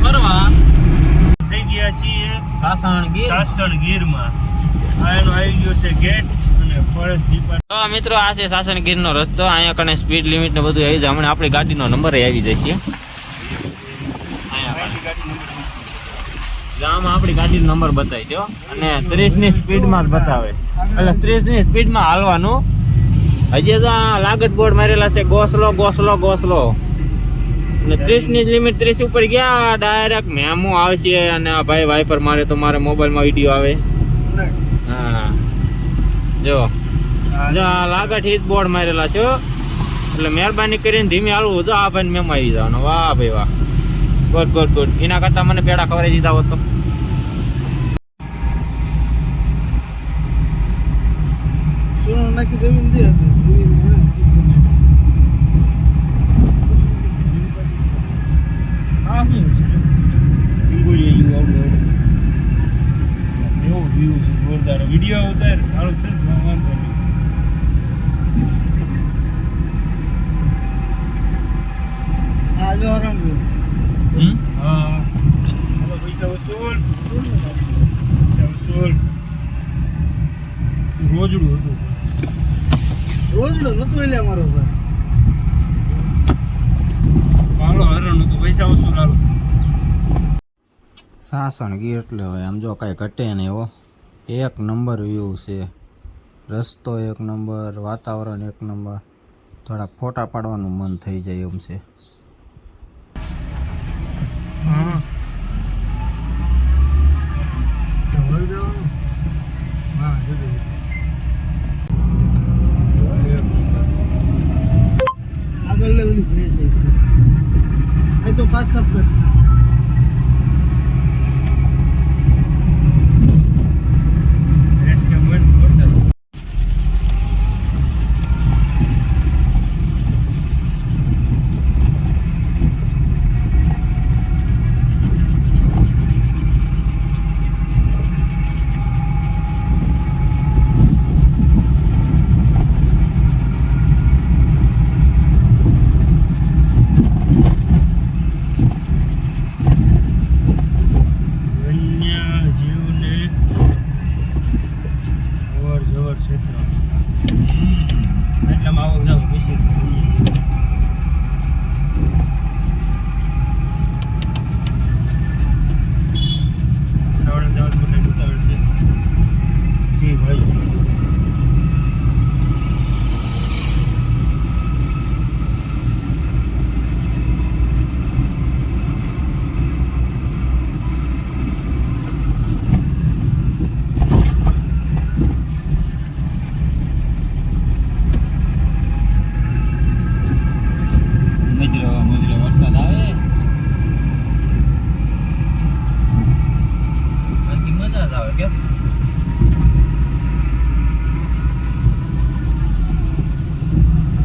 ફરવા થઈ ગયા છીએ સાસણગીરમાં. આ એનો આવી ગયો છે ગેટ અને ફોરેસ્ટ ડિપાર્ટમેન્ટ. તો મિત્રો આ છે સાસણગીરનો રસ્તો. અહીંયા કને સ્પીડ લિમિટ ને બધું આવી જાય. હમણાં આપણી ગાડીનો નંબર આવી જશે. આમાં આપણી ગાડીનો નંબર બતાવી દો અને 30 ની સ્પીડમાં જ બતાવે. એટલે 30 ની સ્પીડમાં હાલવાનું. હજી તો લાગત બોર્ડ મારેલા છે ગોસલો ગોસલો ગોસલો. અને 30 ની લિમિટ 30 ઉપર ગયા ડાયરેક્ટ મેમો આવશે. અને આ ભાઈ વાઇપર મારે તો મારે મોબાઈલમાં વિડીયો આવે. હા જો લાગત હિટ બોર્ડ મારેલા છો. એટલે મહેરબાની કરીને ધીમે હાલવું. તો આ ભાઈ મેમો આવી જવાનો. વાહ ભાઈ વાહ, ગુડ ગુડ ગુડ. એના કરતા મને પેડા ખવડાવી દીધા હોત તો. વિડીયો ઉતાર સારું છે. પૈસા વસૂલ રોજડું હતું. એટલે અમારો ભાઈ હરણ હતું. પૈસા વસૂલ હાલો. સાસણગીર એટલે હવે આમ જો કાંઈ ઘટે નહીં હો. એક નંબર વ્યૂ છે. રસ્તો એક નંબર, વાતાવરણ એક નંબર. થોડા ફોટા પાડવાનું મન થઈ જાય એમ છે. આગળ લેવલી ભેસ છે. તો કાચ સબ કર.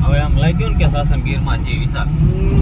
હવે આમ લાગ્યું ને કે સાસણગીરમાં છે વિશાલ.